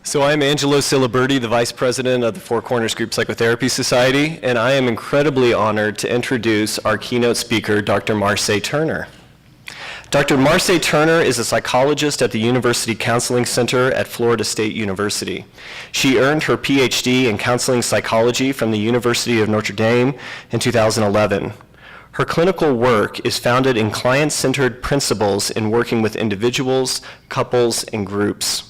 So I'm Angelo Siliberti, the Vice President of the Four Corners Group Psychotherapy Society, and I am incredibly honored to introduce our keynote speaker, Dr. Marcée Turner. Dr. Marcée Turner is a psychologist at the University Counseling Center at Florida State University. She earned her Ph.D. in counseling psychology from the University of Notre Dame in 2011. Her clinical work is founded in client-centered principles in working with individuals, couples, and groups.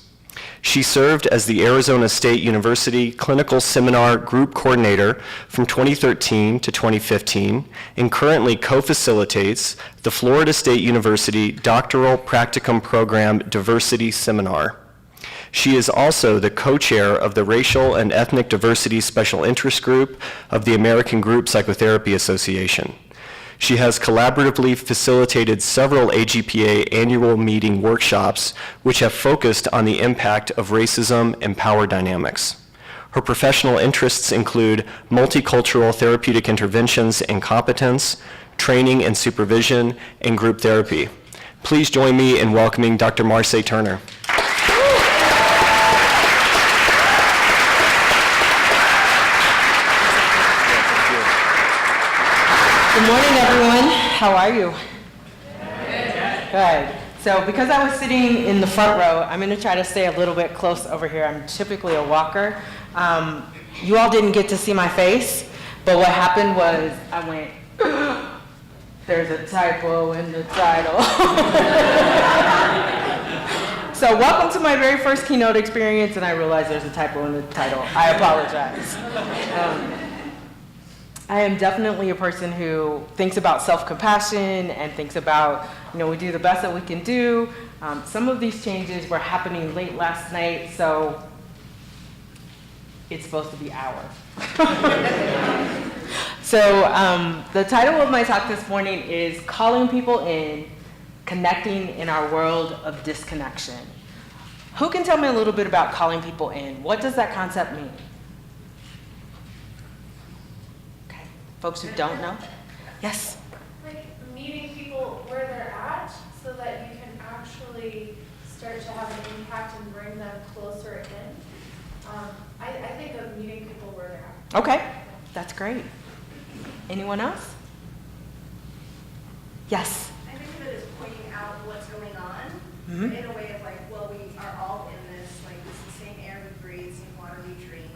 She served as the Arizona State University Clinical Seminar Group Coordinator from 2013 to 2015 and currently co-facilitates the Florida State University Doctoral Practicum Program Diversity Seminar. She is also the co-chair of the Racial and Ethnic Diversity Special Interest Group of the American Group Psychotherapy Association. She has collaboratively facilitated several AGPA annual meeting workshops which have focused on the impact of racism and power dynamics. Her professional interests include multicultural therapeutic interventions and competence, training and supervision, and group therapy. Please join me in welcoming Dr. Marcée Turner. Good morning, everyone. How are you? Good. So because I was sitting in the front row, I'm going to try to stay a little bit close over here. I'm typically a walker. You all didn't get to see my face, but what happened was I went, there's a typo in the title. So welcome to my very first keynote experience, and I realized there's a typo in the title. I apologize. I am definitely a person who thinks about self-compassion and thinks about, we do the best that we can do. Some of these changes were happening late last night, so it's supposed to be our. So the title of my talk this morning is Calling People In, Connecting in Our World of Disconnection. Who can tell me a little bit about calling people in? What does that concept mean? Folks who don't know? Yes? Like meeting people where they're at so that you can actually start to have an impact and bring them closer in. I think of meeting people where they're at. Okay, that's great. Anyone else? Yes? I think of it as pointing out what's going on in a way of like, well, we are all in this, like this is the same air we breathe, same water we drink.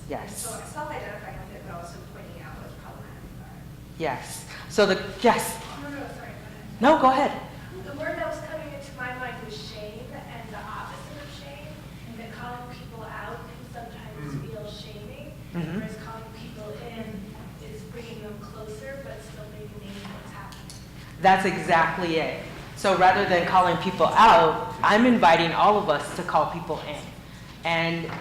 Yes. And so self-identifying with it, but also pointing out what's problematic about it. Yes. So yes? No, sorry, go ahead. No, go ahead. The word that was coming into my mind was shame, and the opposite of shame, that calling people out can sometimes feel shaming, whereas calling people in is bringing them closer, but still maybe naming what's happening. That's exactly it. So rather than calling people out, I'm inviting all of us to call people in. And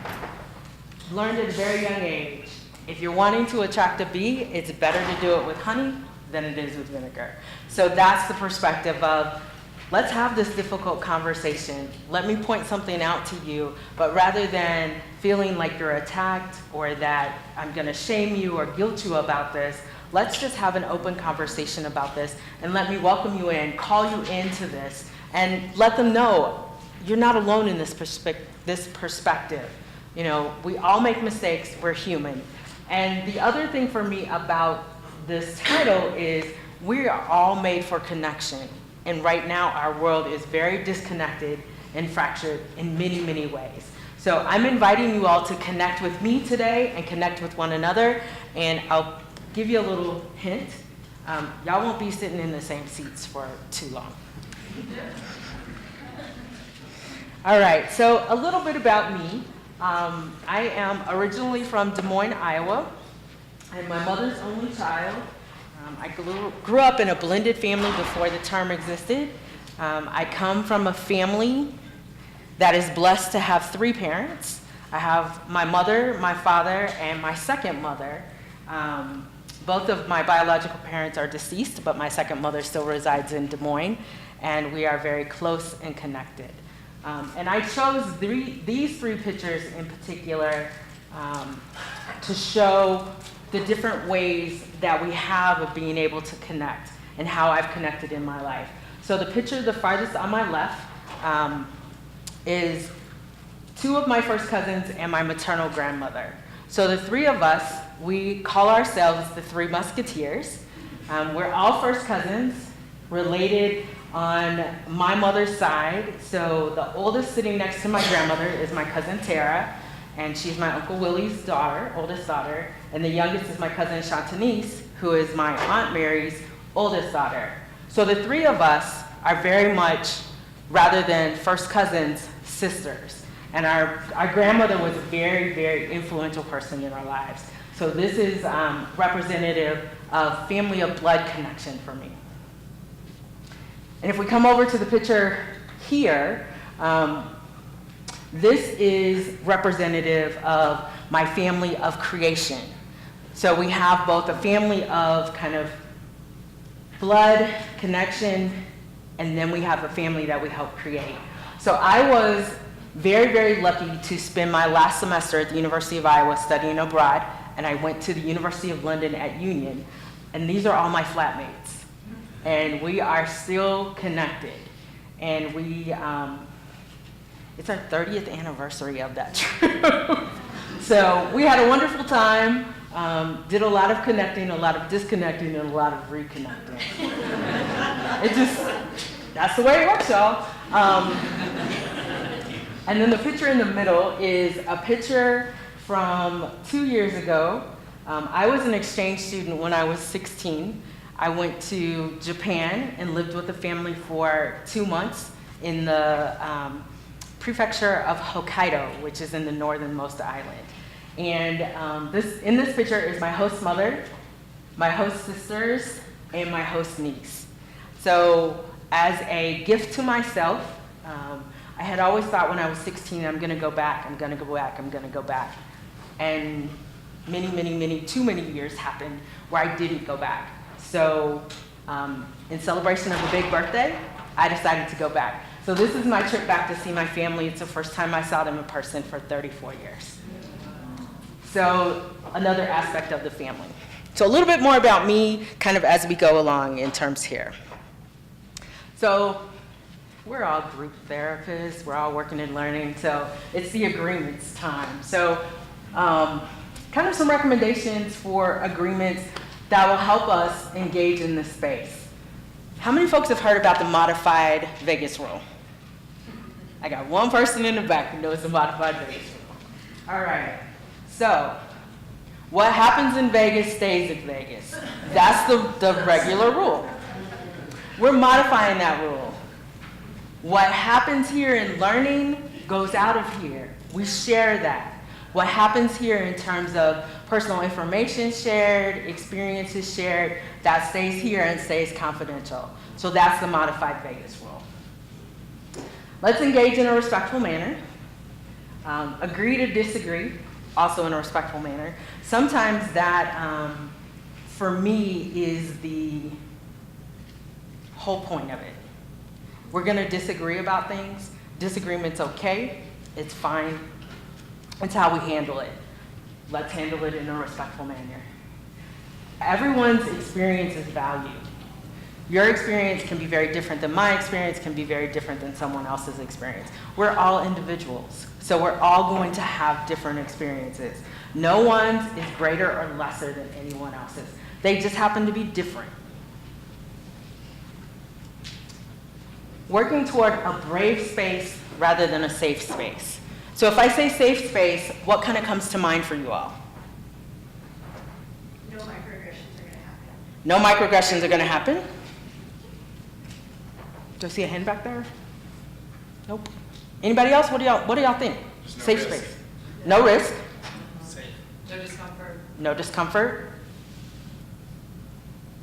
learned at a very young age, if you're wanting to attract a bee, it's better to do it with honey than it is with vinegar. So that's the perspective of, let's have this difficult conversation. Let me point something out to you, but rather than feeling like you're attacked or that I'm gonna shame you or guilt you about this, let's just have an open conversation about this and let me welcome you in, call you into this, and let them know you're not alone in this perspective. We all make mistakes, we're human. And the other thing for me about this title is we are all made for connection. And right now our world is very disconnected and fractured in many, many ways. So I'm inviting you all to connect with me today and connect with one another. And I'll give you a little hint. Y'all won't be sitting in the same seats for too long. All right, so a little bit about me. I am originally from Des Moines, Iowa. I'm my mother's only child. I grew up in a blended family before the term existed. I come from a family that is blessed to have three parents. I have my mother, my father, and my second mother. Both of my biological parents are deceased, but my second mother still resides in Des Moines, and we are very close and connected. And I chose these three pictures in particular to show the different ways that we have of being able to connect and how I've connected in my life. So the picture the farthest on my left is two of my first cousins, and my maternal grandmother. So the three of us, we call ourselves the Three Musketeers. We're all first cousins, related on my mother's side. So the oldest sitting next to my grandmother is my cousin Tara, and she's my Uncle Willie's daughter, oldest daughter. And the youngest is my cousin Chantanise, who is my Aunt Mary's oldest daughter. So the three of us are very much, rather than first cousins, sisters. And our grandmother was a very, very influential person in our lives. So this is representative of family of blood connection for me. And if we come over to the picture here, this is representative of my family of creation. So we have both a family of kind of blood connection, and then we have a family that we help create. So I was very, very lucky to spend my last semester at the University of Iowa studying abroad, and I went to the University of London at Union, and these are all my flatmates. And we are still connected. And we, it's our 30th anniversary of that trip. So we had a wonderful time, did a lot of connecting, a lot of disconnecting, and a lot of reconnecting. It just, that's the way it works, y'all. And then the picture in the middle is a picture from 2 years ago. I was an exchange student when I was 16. I went to Japan and lived with a family for 2 months in the prefecture of Hokkaido, which is in the northernmost island. And in this picture is my host mother, my host sisters, and my host niece. So as a gift to myself, I had always thought when I was 16, I'm gonna go back, I'm gonna go back, I'm gonna go back. And too many years happened where I didn't go back. So in celebration of a big birthday, I decided to go back. So this is my trip back to see my family. It's the first time I saw them in person for 34 years. So another aspect of the family. So a little bit more about me kind of as we go along in terms here. So we're all group therapists, we're all working and learning, so it's the agreements time. So kind of some recommendations for agreements that will help us engage in this space. How many folks have heard about the modified Vegas rule? I got one person in the back who knows the modified Vegas rule. All right, so what happens in Vegas stays in Vegas. That's the regular rule. We're modifying that rule. What happens here in learning goes out of here. We share that. What happens here in terms of personal information shared, experiences shared, that stays here and stays confidential. So that's the modified Vegas rule. Let's engage in a respectful manner. Agree to disagree, also in a respectful manner. Sometimes that, for me, is the whole point of it. We're gonna disagree about things. Disagreement's okay, it's fine. It's how we handle it. Let's handle it in a respectful manner. Everyone's experience is valued. Your experience can be very different than my experience, can be very different than someone else's experience. We're all individuals, so we're all going to have different experiences. No one's is greater or lesser than anyone else's. They just happen to be different. Working toward a brave space rather than a safe space. So if I say safe space, what kind of comes to mind for you all? No microaggressions are going to happen. No microaggressions are going to happen? Do I see a hand back there? Nope. Anybody else? What do y'all think? There's no Safe risk. space. No risk. Safe. No discomfort. No discomfort.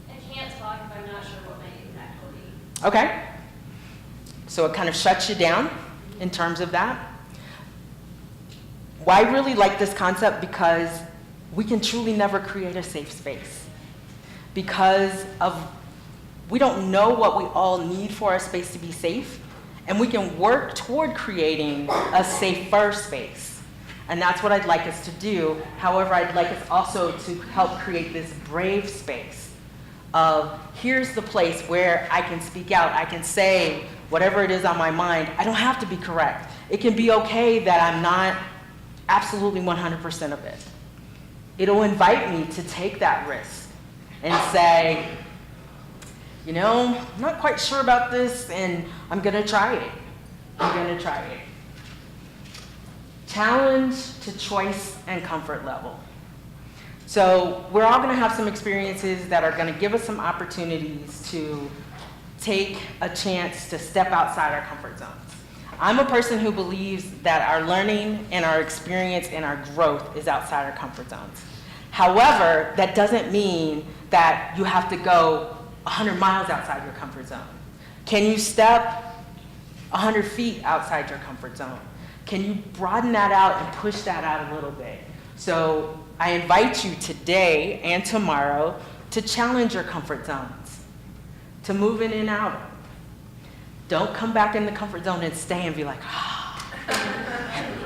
I can't talk if I'm not sure what my impact will be. Okay. So it kind of shuts you down in terms of that. Well, I really like this concept because we can truly never create a safe space. Because we don't know what we all need for our space to be safe, and we can work toward creating a safer space. And that's what I'd like us to do. However, I'd like us also to help create this brave space of here's the place where I can speak out, I can say whatever it is on my mind. I don't have to be correct. It can be okay that I'm not absolutely 100% of it. It'll invite me to take that risk and say, you know, I'm not quite sure about this, and I'm gonna try it. I'm gonna try it. Challenge to choice and comfort level. So we're all gonna have some experiences that are gonna give us some opportunities to take a chance to step outside our comfort zones. I'm a person who believes that our learning and our experience and our growth is outside our comfort zones. However, that doesn't mean that you have to go 100 miles outside your comfort zone. Can you step 100 feet outside your comfort zone? Can you broaden that out and push that out a little bit? So I invite you today and tomorrow to challenge your comfort zones, to move in and out. Don't come back in the comfort zone and stay and be like,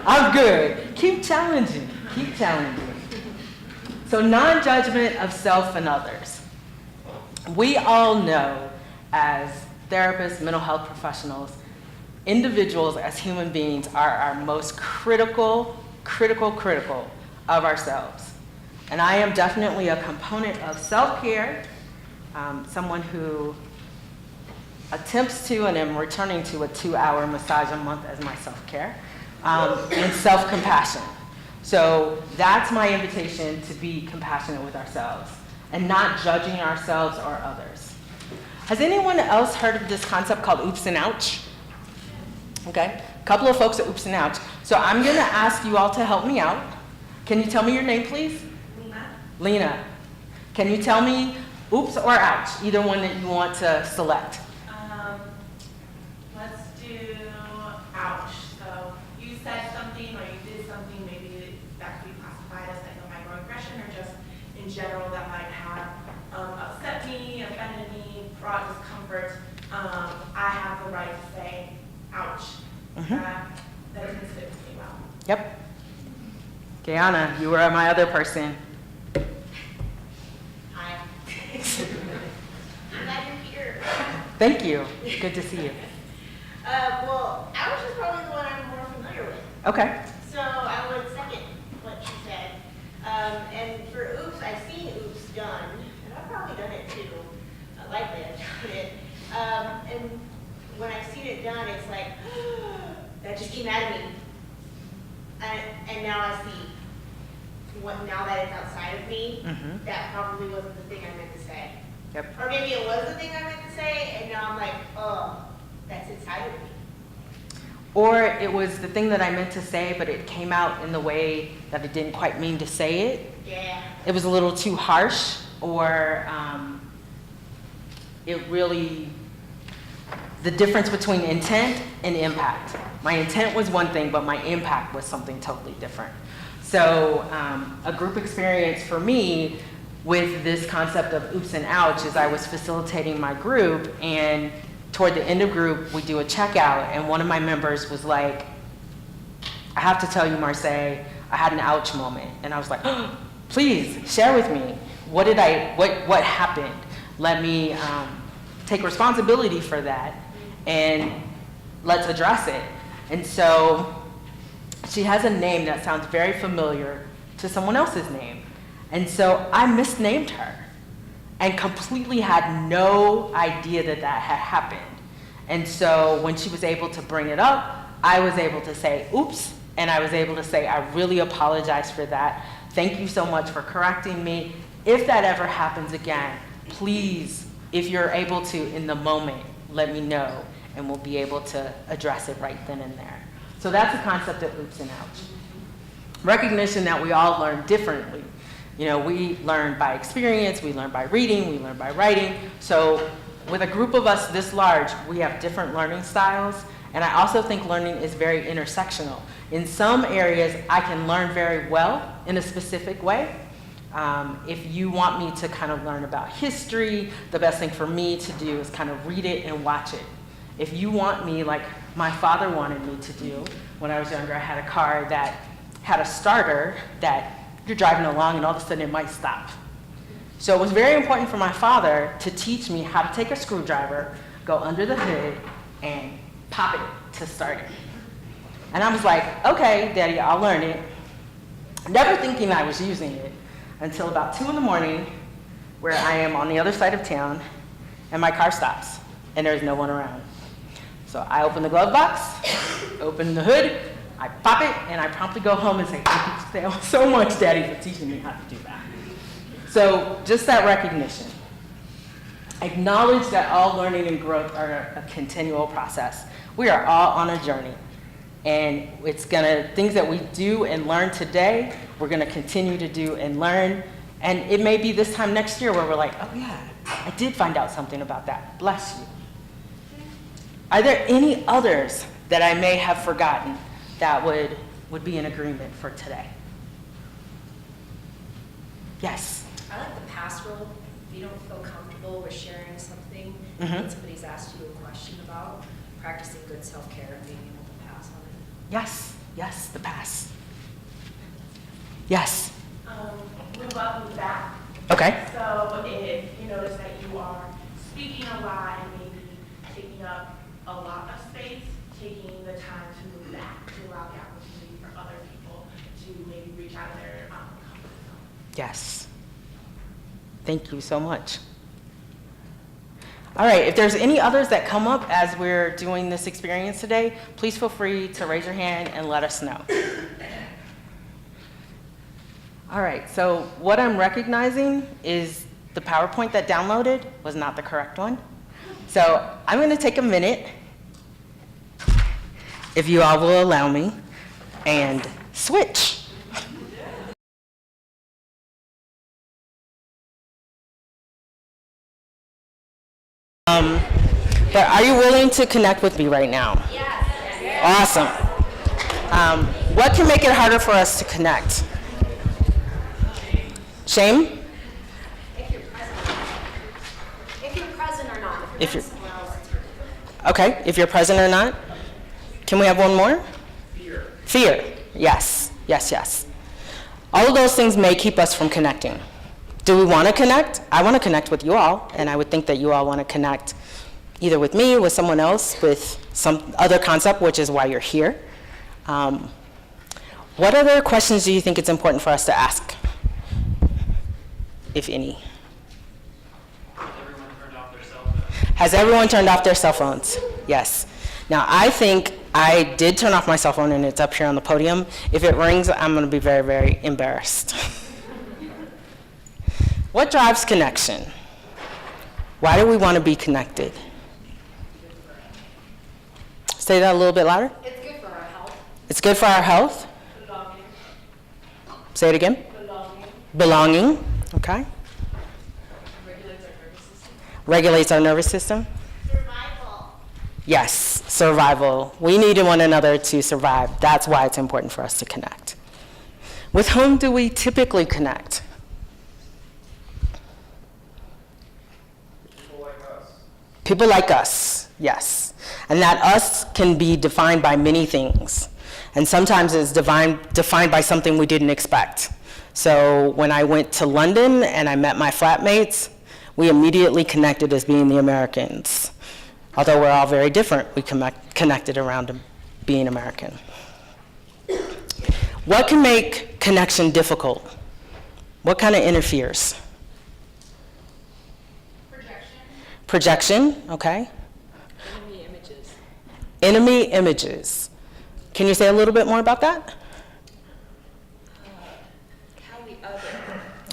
I'm good. Keep challenging, keep challenging. So non-judgment of self and others. We all know as therapists, mental health professionals, individuals as human beings are our most critical of ourselves. And I am definitely a component of self-care, someone who attempts to and am returning to a 2-hour massage a month as my self-care, and self-compassion. So that's my invitation, to be compassionate with ourselves and not judging ourselves or others. Has anyone else heard of this concept called oops and ouch? Okay, a couple of folks at oops and ouch. So I'm gonna ask you all to help me out. Can you tell me your name, please? Lena. Lena. Can you tell me oops or ouch, either one that you want to select? Let's do ouch. So you said something or you did something, maybe that could be classified as like a microaggression or just in general that might have upset me, offended me, brought discomfort. I have the right to say ouch. That doesn't sit with me well. Yep. Gayana, you were my other person. Hi. I'm glad you're here. Thank you. Good to see you. Well, ouch is probably the one I'm more familiar with. Okay. So I would second what you said. And for oops, I've seen oops done, and I've probably done it too. Likely I've done it. And when I've seen it done, it's like, that just came out of me. And now I see, now that it's outside of me, that probably wasn't the thing I meant to say. Yep. Or maybe it was the thing I meant to say, and now I'm like, oh, that's inside of me. Or it was the thing that I meant to say, but it came out in the way that I didn't quite mean to say it. Yeah. It was a little too harsh, or it really, the difference between intent and impact. My intent was one thing, but my impact was something totally different. So a group experience for me with this concept of oops and ouch is I was facilitating my group, and toward the end of group, we do a checkout, and one of my members was like, I have to tell you, Marcée, I had an ouch moment. And I was like, oh, please share with me. What happened? Let me take responsibility for that, and let's address it. And so she has a name that sounds very familiar to someone else's name. And so I misnamed her and completely had no idea that that had happened. And so when she was able to bring it up, I was able to say, oops, and I was able to say, I really apologize for that. Thank you so much for correcting me. If that ever happens again, please, if you're able to, in the moment, let me know, and we'll be able to address it right then and there. So that's the concept of oops and ouch. Recognition that we all learn differently. You know, we learn by experience, we learn by reading, we learn by writing. So with a group of us this large, we have different learning styles. And I also think learning is very intersectional. In some areas, I can learn very well in a specific way. If you want me to kind of learn about history, the best thing for me to do is kind of read it and watch it. If you want me, like my father wanted me to do, when I was younger, I had a car that had a starter that you're driving along and all of a sudden it might stop. So it was very important for my father to teach me how to take a screwdriver, go under the hood, and pop it to start it. And I was like, okay, Daddy, I'll learn it. Never thinking I was using it until about 2 in the morning, where I am on the other side of town, and my car stops, and there's no one around. So I open the glove box, open the hood, I pop it, and I promptly go home and say, thank you so much, Daddy, for teaching me how to do that. So just that recognition. Acknowledge that all learning and growth are a continual process. We are all on a journey. And things that we do and learn today, we're gonna continue to do and learn. And it may be this time next year where we're like, oh yeah, I did find out something about that. Bless you. Are there any others that I may have forgotten that would be in agreement for today? Yes? I like the pass rule. If you don't feel comfortable with sharing something that somebody's asked you a question about, practicing good self-care and being able to pass on it. Yes, the pass. Yes. Move up, move back. Okay. So if you notice that you are speaking a lot and maybe taking up a lot of space, taking the time to move back to allow the opportunity for other people to maybe reach out of their comfort zone. Yes. Thank you so much. All right, if there's any others that come up as we're doing this experience today, please feel free to raise your hand and let us know. All right, so what I'm recognizing is the PowerPoint that downloaded was not the correct one. So I'm going to take a minute, if you all will allow me, and switch. But are you willing to connect with me right now? Yes. Awesome. What can make it harder for us to connect? Shame? If you're present or not. If you're, okay, if you're present or not. Can we have one more? Fear. Yes. All of those things may keep us from connecting. Do we want to connect? I want to connect with you all, and I would think that you all want to connect either with me, with someone else, with some other concept, which is why you're here. What other questions do you think it's important for us to ask, if any? Has everyone turned off their cell phones? Yes. Now, I think I did turn off my cell phone, and it's up here on the podium. If it rings, I'm going to be very, very embarrassed. What drives connection? Why do we want to be connected? Say that a little bit louder. It's good for our health. It's good for our health. Belonging. Say it again. Belonging. Okay. Regulates our nervous system. Survival. Yes, survival. We need one another to survive. That's why it's important for us to connect. With whom do we typically connect? People like us, yes. And that us can be defined by many things. And sometimes it's defined by something we didn't expect. So when I went to London and I met my flatmates, we immediately connected as being the Americans. Although we're all very different, we connected around being American. What can make connection difficult? What kind of interferes? Projection, okay. Enemy images. Enemy images. Can you say a little bit more about that? How we other.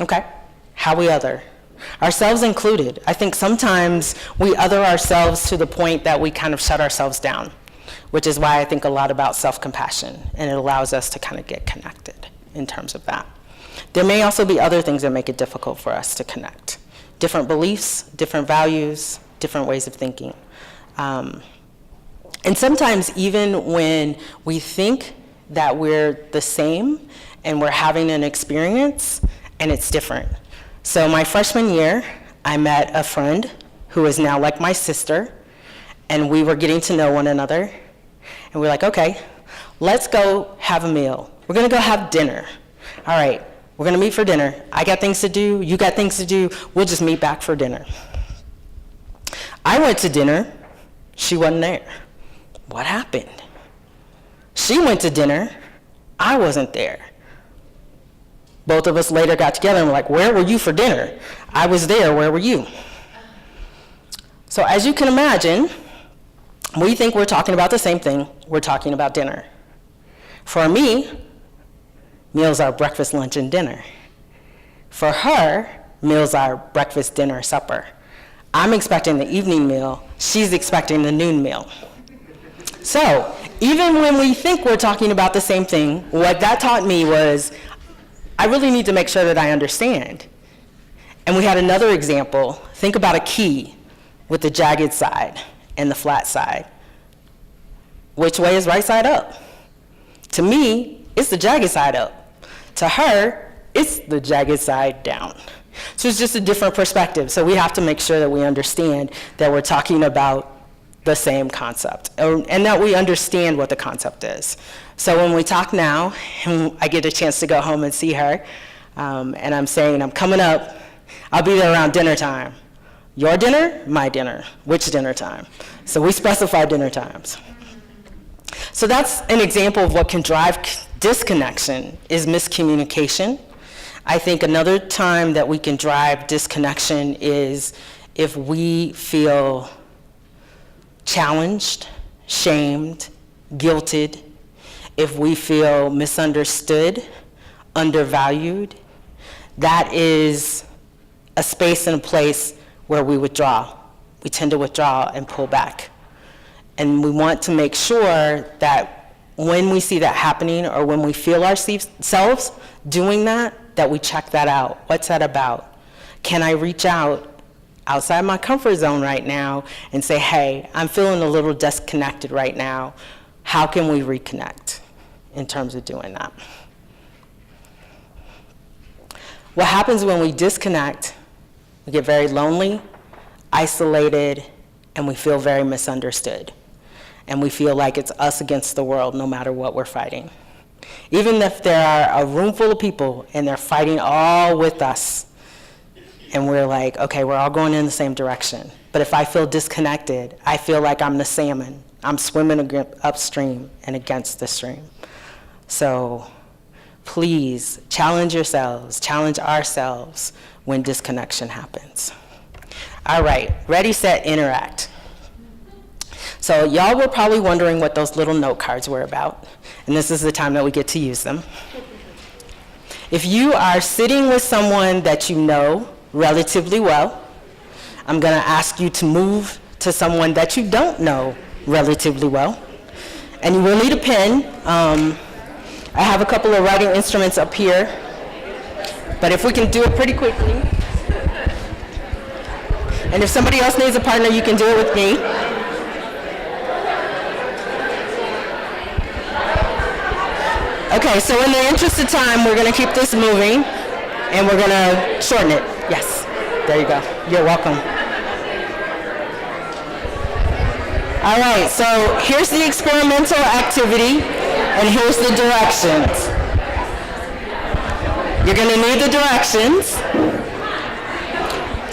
Okay. How we other. Ourselves included. I think sometimes we other ourselves to the point that we kind of shut ourselves down, which is why I think a lot about self-compassion, and it allows us to kind of get connected in terms of that. There may also be other things that make it difficult for us to connect. Different beliefs, different values, different ways of thinking. And sometimes even when we think that we're the same and we're having an experience and it's different. So my freshman year, I met a friend who is now like my sister, and we were getting to know one another. And we're like, okay, let's go have a meal. We're gonna go have dinner. All right. We're gonna meet for dinner. I got things to do, you got things to do, we'll just meet back for dinner. I went to dinner, she wasn't there. What happened? She went to dinner, I wasn't there. Both of us later got together and were like, where were you for dinner? I was there, where were you? So as you can imagine, we think we're talking about the same thing, we're talking about dinner. For me, meals are breakfast, lunch, and dinner. For her, meals are breakfast, dinner, supper. I'm expecting the evening meal, she's expecting the noon meal. So, even when we think we're talking about the same thing, what that taught me was, I really need to make sure that I understand. And we had another example. Think about a key with the jagged side and the flat side. Which way is right side up? To me, it's the jagged side up. To her, it's the jagged side down. So it's just a different perspective. So we have to make sure that we understand that we're talking about the same concept, and that we understand what the concept is. So when we talk now, and I get a chance to go home and see her, and I'm saying, I'm coming up, I'll be there around dinner time. Your dinner, my dinner, which dinner time? So we specify dinner times. So that's an example of what can drive disconnection, is miscommunication. I think another time that we can drive disconnection is if we feel challenged, shamed, guilted, if we feel misunderstood, undervalued. That is a space and a place where we withdraw. We tend to withdraw and pull back. And we want to make sure that when we see that happening, or when we feel ourselves doing that we check that out. What's that about? Can I reach out outside my comfort zone right now and say, hey, I'm feeling a little disconnected right now. How can we reconnect in terms of doing that? What happens when we disconnect, we get very lonely, isolated, and we feel very misunderstood. And we feel like it's us against the world no matter what we're fighting. Even if there are a room full of people and they're fighting all with us, and we're like, okay, we're all going in the same direction. But if I feel disconnected, I feel like I'm the salmon. I'm swimming upstream and against the stream. So please challenge yourselves, challenge ourselves when disconnection happens. All right, ready, set, interact. So y'all were probably wondering what those little note cards were about, and this is the time that we get to use them. If you are sitting with someone that you know relatively well, I'm going to ask you to move to someone that you don't know relatively well, and you will need a pen. I have a couple of writing instruments up here, but if we can do it pretty quickly, and if somebody else needs a partner, you can do it with me. Okay, so in the interest of time, we're going to keep this moving, and we're going to shorten it. Yes, there you go. You're welcome. All right, so here's the experimental activity, and here's the directions. You're going to need the directions.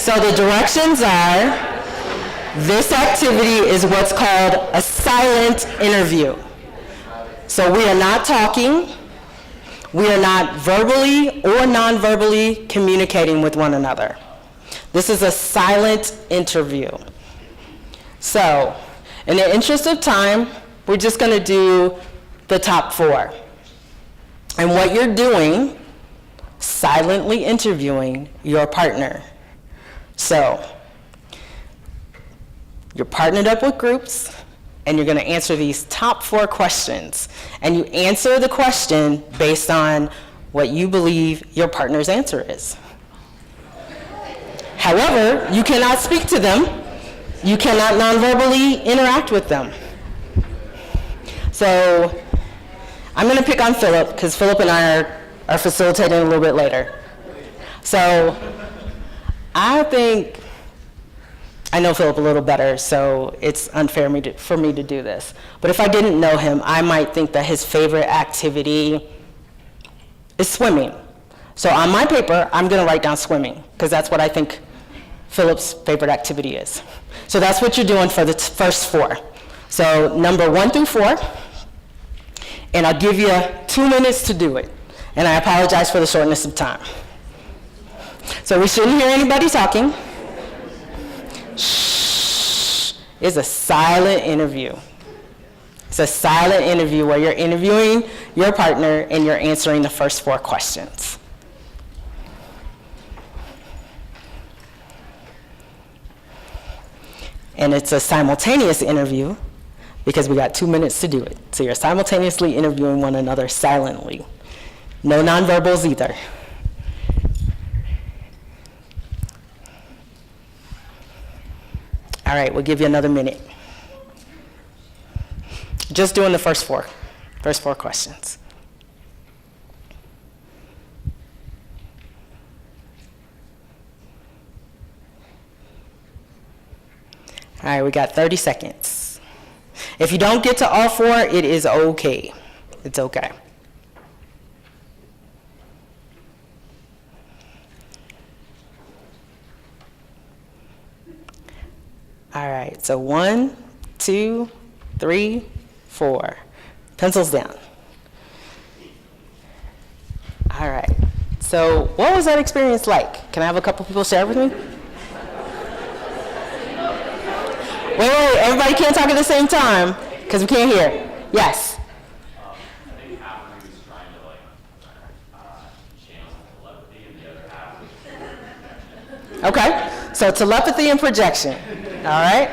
So the directions are, this activity is what's called a silent interview. So we are not talking, we are not verbally or non-verbally communicating with one another. This is a silent interview. So, in the interest of time, we're just going to do the top 4. And what you're doing, silently interviewing your partner. So, you're partnered up with groups, and you're going to answer these top 4 questions. And you answer the question based on what you believe your partner's answer is. However, you cannot speak to them. You cannot non-verbally interact with them. So I'm going to pick on Philip, because Philip and I are facilitating a little bit later. So I think I know Philip a little better, so it's unfair for me to do this. But if I didn't know him, I might think that his favorite activity is swimming. So on my paper, I'm going to write down swimming, because that's what I think Philip's favorite activity is. So that's what you're doing for the first 4. So number 1 through 4. and I'll give you 2 minutes to do it. And I apologize for the shortness of time. So we shouldn't hear anybody talking. Shh. It's a silent interview. It's a silent interview where you're interviewing your partner and you're answering the first 4 questions. And it's a simultaneous interview because we got 2 minutes to do it. So you're simultaneously interviewing one another silently. No nonverbals either. All right, we'll give you another minute. Just doing the first four questions. All right, we got 30 seconds. If you don't get to all 4, it is okay. It's okay. All right, so 1, 2, 3, 4. Pencils down. All right, so what was that experience like? Can I have a couple people share with me? Wait, everybody can't talk at the same time because we can't hear. Yes? I think half of me was trying to channel telepathy and the other half was Okay, so telepathy and projection. All right?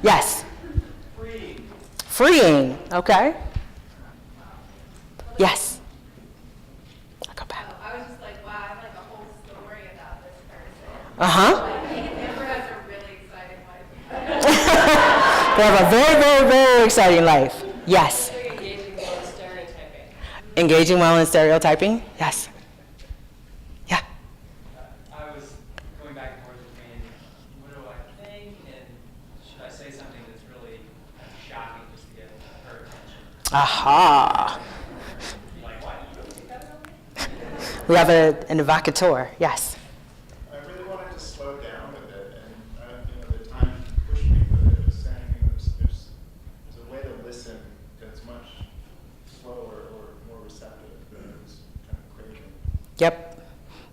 Yes? Freeing, okay. Yes? I'll go back. I was just like, wow, I have like a whole story about this person. Uh-huh. Amber has a really exciting life. They have a very, very, very exciting life. Yes? Engaging well in stereotyping. Engaging well in stereotyping? Yes? Yeah? I was going back and forth between what do I think and should I say something that's really shocking just to get her attention. Aha. Like, why do you think that about me? We have an evocateur. Yes? I really wanted to slow down with it, and the time pushed me with it. It was saying there's a way to listen that's much slower or more receptive. It was kind of craving. Yep,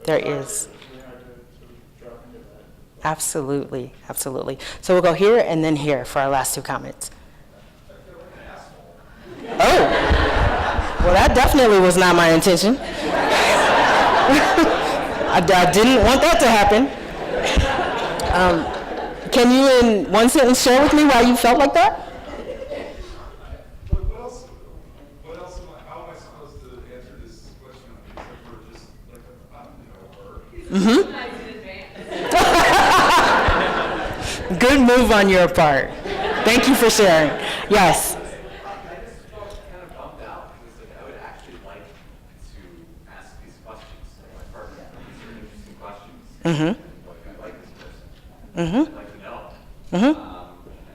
there is. It's really hard to sort of drop into that. Absolutely, absolutely. So we'll go here and then here for our last 2 comments. Oh, well, that definitely was not my intention. I didn't want that to happen. Can you, in 1 sentence, share with me why you felt like that? What else how am I supposed to answer this question except for just like, I don't know her? Good move on your part. Thank you for sharing. Yes. I just felt kind of bummed out because I would actually like to ask these questions. My partner, these are interesting questions. Mm-hmm. Like, I like this person. Mm-hmm. I'd like to know. Mm-hmm.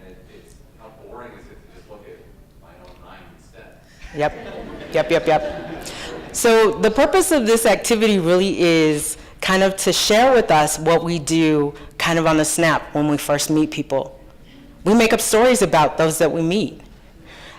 And it's how boring is it to just look at my own mind instead? Yep. So the purpose of this activity really is kind of to share with us what we do kind of on the snap when we first meet people. We make up stories about those that we meet.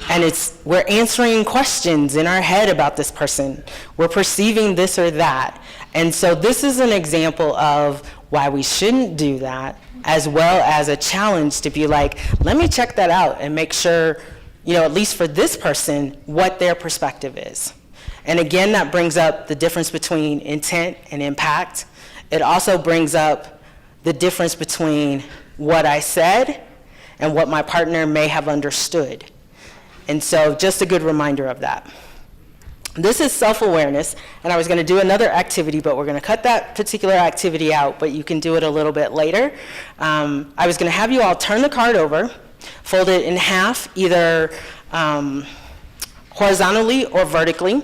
And we're answering questions in our head about this person. We're perceiving this or that. And so this is an example of why we shouldn't do that, as well as a challenge to be like, let me check that out and make sure, at least for this person, what their perspective is. And again, that brings up the difference between intent and impact. It also brings up the difference between what I said and what my partner may have understood. And so just a good reminder of that. This is self-awareness, and I was going to do another activity, but we're going to cut that particular activity out, but you can do it a little bit later. I was going to have you all turn the card over, fold it in half, either horizontally or vertically,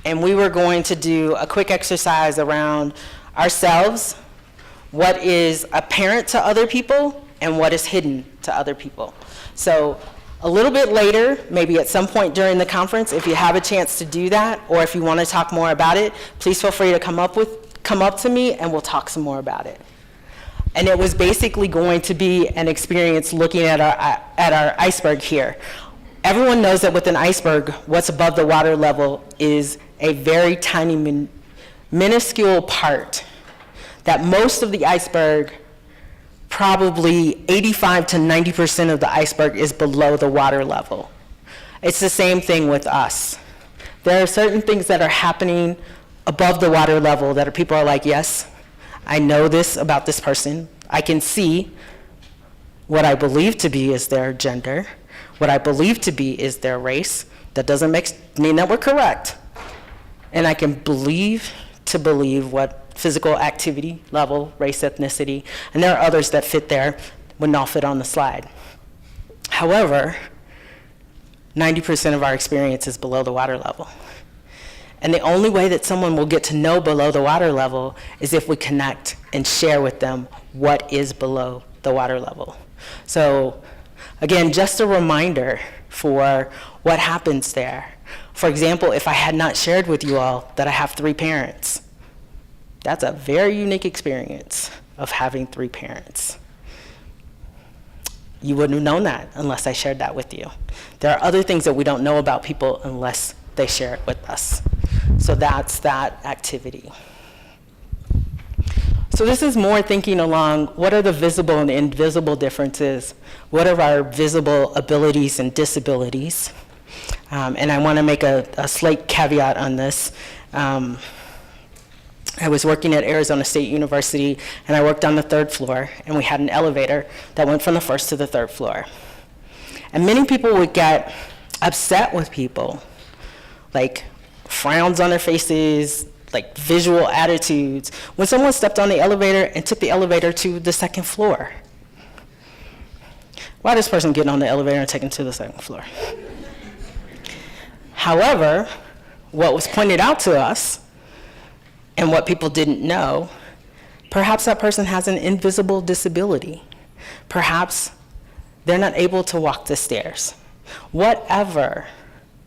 and we were going to do a quick exercise around ourselves, what is apparent to other people, and what is hidden to other people. So a little bit later, maybe at some point during the conference, if you have a chance to do that, or if you want to talk more about it, please feel free to come up to me and we'll talk some more about it. And it was basically going to be an experience looking at our iceberg here. Everyone knows that with an iceberg, what's above the water level is a very tiny, minuscule part. That most of the iceberg, probably 85 to 90% of the iceberg is below the water level. It's the same thing with us. There are certain things that are happening above the water level that people are like, yes, I know this about this person. I can see what I believe to be is their gender, what I believe to be is their race. That doesn't mean that we're correct. And I can believe what physical activity level, race, ethnicity, and there are others that fit there, would not fit on the slide. However, 90% of our experience is below the water level. And the only way that someone will get to know below the water level is if we connect and share with them what is below the water level. So again, just a reminder for what happens there. For example, if I had not shared with you all that I have 3 parents, that's a very unique experience of having 3 parents. You wouldn't have known that unless I shared that with you. There are other things that we don't know about people unless they share it with us. So that's that activity. So this is more thinking along what are the visible and invisible differences? What are our visible abilities and disabilities? And I want to make a slight caveat on this. I was working at Arizona State University, and I worked on the 3rd floor, and we had an elevator that went from the 1st to the 3rd floor. And many people would get upset with people, like frowns on their faces, like visual attitudes, when someone stepped on the elevator and took the elevator to the 2nd floor. Why does this person get on the elevator and take it to the 2nd floor? However, what was pointed out to us, and what people didn't know, perhaps that person has an invisible disability. Perhaps they're not able to walk the stairs. Whatever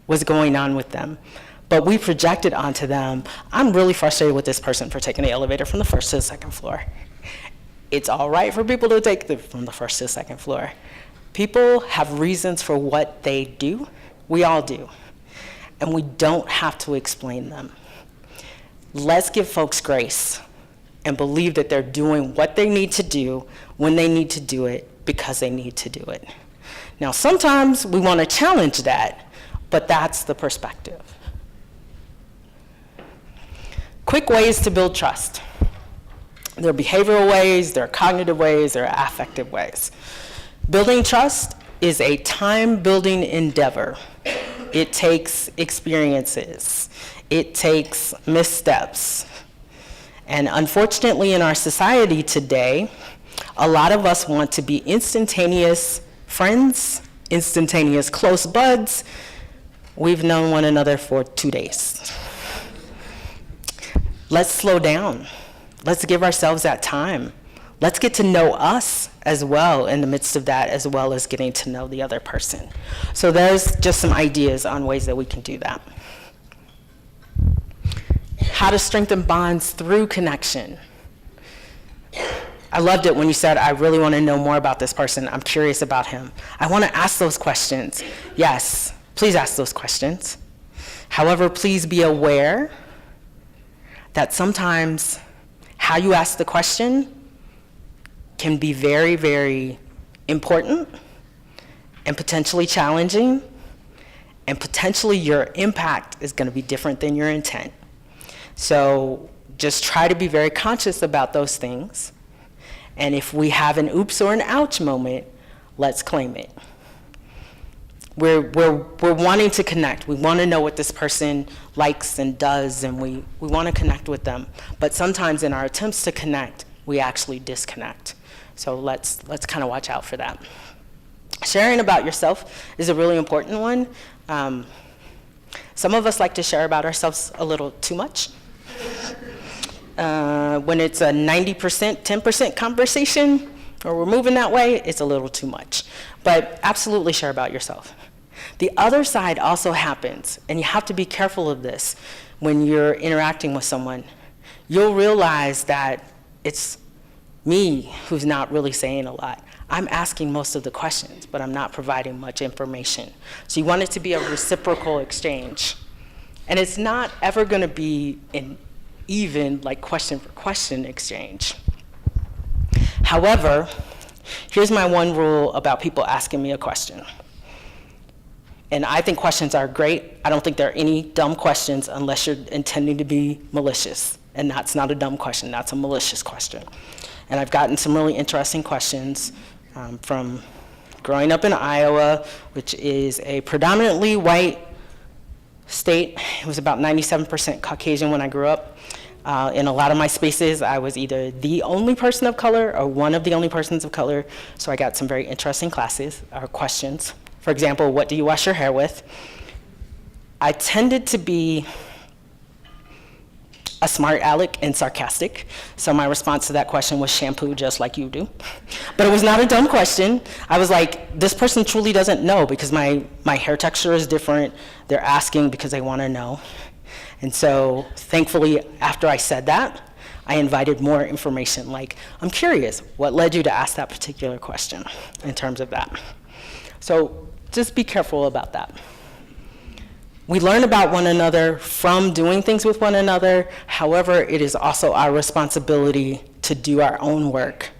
was going on with them, but we projected onto them, I'm really frustrated with this person for taking the elevator from the 1st to the 2nd floor. It's all right for people to take from the 1st to the 2nd floor. People have reasons for what they do. We all do. And we don't have to explain them. Let's give folks grace and believe that they're doing what they need to do when they need to do it because they need to do it. Now, sometimes we want to challenge that, but that's the perspective. Quick ways to build trust. There are behavioral ways, there are cognitive ways, there are affective ways. Building trust is a time-building endeavor. It takes experiences. It takes missteps. And unfortunately, in our society today, a lot of us want to be instantaneous friends, instantaneous close buds. We've known one another for 2 days. Let's slow down. Let's give ourselves that time. Let's get to know us as well in the midst of that, as well as getting to know the other person. So there's just some ideas on ways that we can do that. How to strengthen bonds through connection. I loved it when you said, I really want to know more about this person. I'm curious about him. I want to ask those questions. Yes, please ask those questions. However, please be aware that sometimes how you ask the question can be very, very important and potentially challenging, and potentially your impact is going to be different than your intent. So just try to be very conscious about those things. And if we have an oops or an ouch moment, let's claim it. We're wanting to connect. We want to know what this person likes and does, and we want to connect with them. But sometimes in our attempts to connect, we actually disconnect. So let's kind of watch out for that. Sharing about yourself is a really important one. Some of us like to share about ourselves a little too much. When it's a 90%, 10% conversation, or we're moving that way, it's a little too much. But absolutely share about yourself. The other side also happens, and you have to be careful of this when you're interacting with someone. You'll realize that it's me who's not really saying a lot. I'm asking most of the questions, but I'm not providing much information. So you want it to be a reciprocal exchange. And it's not ever going to be an even, like, question for question exchange. However, here's my one rule about people asking me a question. And I think questions are great. I don't think there are any dumb questions unless you're intending to be malicious. And that's not a dumb question, that's a malicious question. And I've gotten some really interesting questions from growing up in Iowa, which is a predominantly white state. It was about 97% Caucasian when I grew up. In a lot of my spaces, I was either the only person of color or one of the only persons of color. So I got some very interesting questions. For example, what do you wash your hair with? I tended to be a smart aleck and sarcastic. So my response to that question was shampoo, just like you do. But it was not a dumb question. I was like, this person truly doesn't know because my hair texture is different. They're asking because they want to know. And so thankfully, after I said that, I invited more information. Like, I'm curious, what led you to ask that particular question in terms of that? So just be careful about that. We learn about one another from doing things with one another. However, it is also our responsibility to do our own work.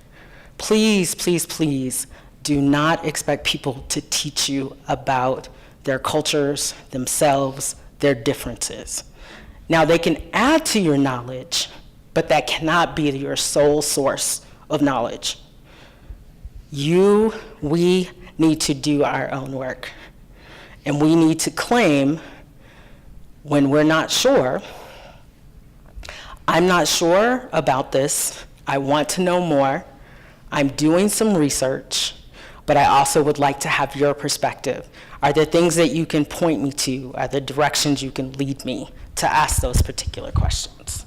Please, please, please do not expect people to teach you about their cultures, themselves, their differences. Now, they can add to your knowledge, but that cannot be your sole source of knowledge. We need to do our own work. And we need to claim when we're not sure, I'm not sure about this, I want to know more, I'm doing some research, but I also would like to have your perspective. Are there things that you can point me to? Are there directions you can lead me to ask those particular questions?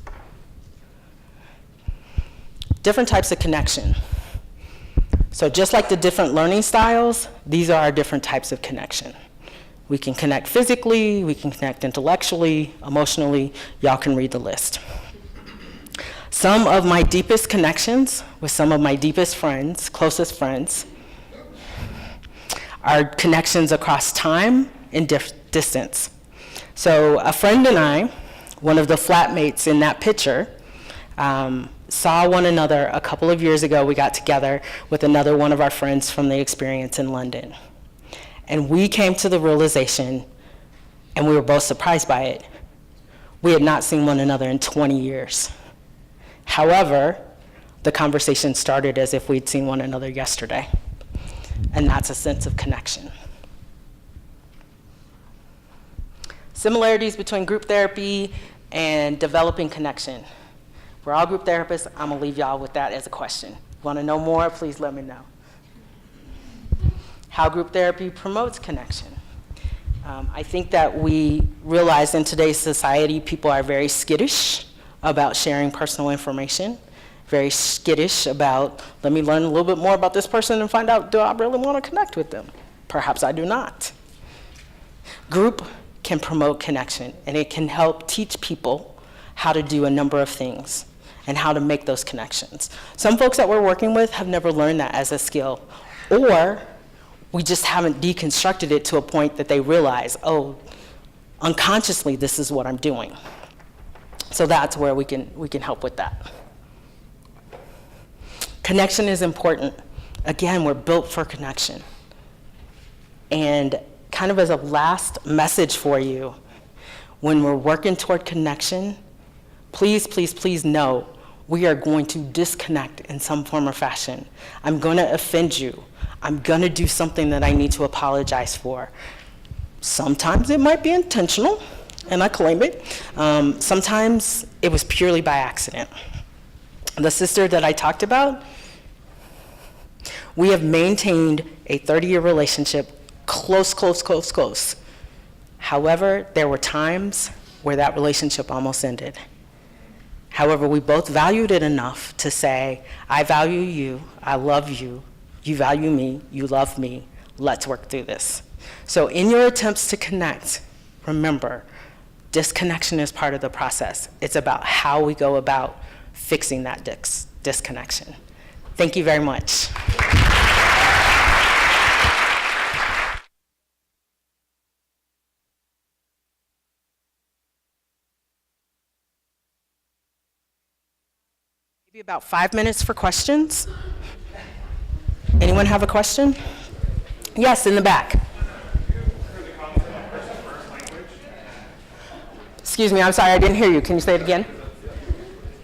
Different types of connection. So just like the different learning styles, these are our different types of connection. We can connect physically, we can connect intellectually, emotionally. Y'all can read the list. Some of my deepest connections with some of my deepest friends, closest friends, are connections across time and distance. So a friend and I, one of the flatmates in that picture, saw one another a couple of years ago. We got together with another one of our friends from the experience in London. And we came to the realization, and we were both surprised by it, we had not seen one another in 20 years. However, the conversation started as if we'd seen one another yesterday. And that's a sense of connection. Similarities between group therapy and developing connection. We're all group therapists. I'm gonna leave y'all with that as a question. Want to know more? Please let me know. How group therapy promotes connection. I think that we realize in today's society, people are very skittish about sharing personal information, very skittish about, let me learn a little bit more about this person and find out, do I really want to connect with them? Perhaps I do not. Group can promote connection, and it can help teach people how to do a number of things and how to make those connections. Some folks that we're working with have never learned that as a skill, or we just haven't deconstructed it to a point that they realize, oh, unconsciously, this is what I'm doing. So that's where we can help with that. Connection is important. Again, we're built for connection. And kind of as a last message for you, when we're working toward connection, please, please, please know we are going to disconnect in some form or fashion. I'm going to offend you. I'm going to do something that I need to apologize for. Sometimes it might be intentional, and I claim it. Sometimes it was purely by accident. The sister that I talked about, we have maintained a 30-year relationship, close. However, there were times where that relationship almost ended. However, we both valued it enough to say, I value you, I love you, you value me, you love me, let's work through this. So in your attempts to connect, remember, disconnection is part of the process. It's about how we go about fixing that disconnection. Thank you very much. Maybe about 5 minutes for questions. Anyone have a question? Yes, in the back. Excuse me, I'm sorry, I didn't hear you. Can you say it again?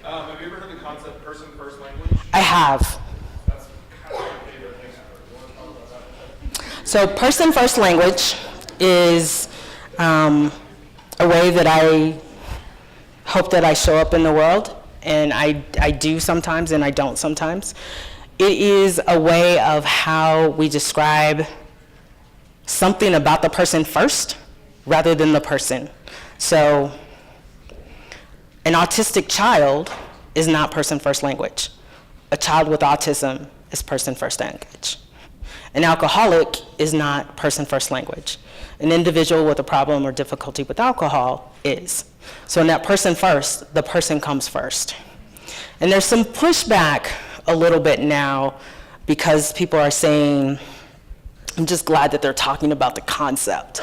Have you ever heard the concept person-first language? I have. That's kind of my favorite thing ever. You want to talk about that? So person-first language is a way that I hope that I show up in the world, and I do sometimes and I don't sometimes. It is a way of how we describe something about the person first rather than the person. So an autistic child is not person-first language. A child with autism is person-first language. An alcoholic is not person-first language. An individual with a problem or difficulty with alcohol is. So in that person first, the person comes first. And there's some pushback a little bit now because people are saying, I'm just glad that they're talking about the concept.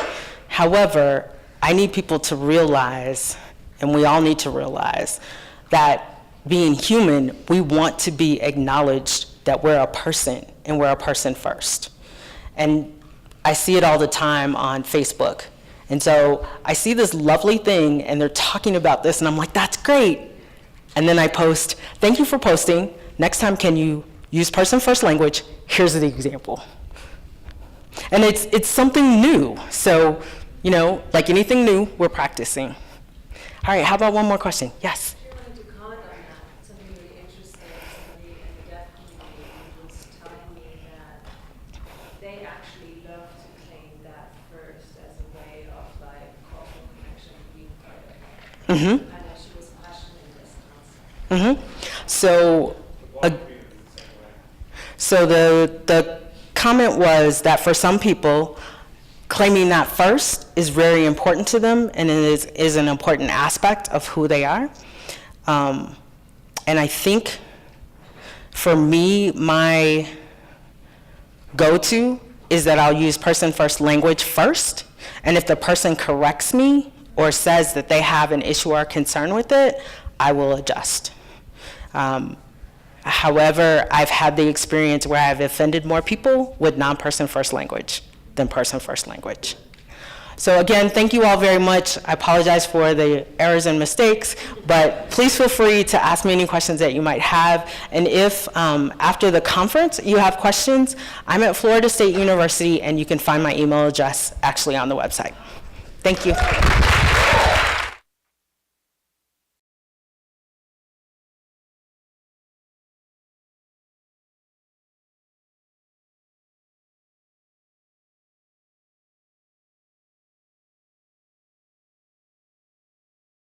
However, I need people to realize, and we all need to realize, that being human, we want to be acknowledged that we're a person and we're a person first. And I see it all the time on Facebook. And so I see this lovely thing and they're talking about this and I'm like, that's great. And then I post, thank you for posting. Next time, can you use person first language? Here's the example. And it's something new. So, you know, like anything new, we're practicing. All right, how about one more question? Yes? I wanted to comment on that, something really interesting. Somebody in the deaf community was telling me that they actually love to claim that first as a way of like causal connection being part of it. Mm-hmm. And that she was questioning this concept. Mm-hmm. So the comment was that for some people, claiming that first is very important to them and it is an important aspect of who they are. And I think for me, my go-to is that I'll use person-first language first, and if the person corrects me or says that they have an issue or concern with it, I will adjust. However, I've had the experience where I've offended more people with non-person first language than person first language. So again, thank you all very much. I apologize for the errors and mistakes, but please feel free to ask me any questions that you might have. And if after the conference you have questions, I'm at Florida State University and you can find my email address actually on the website. Thank you.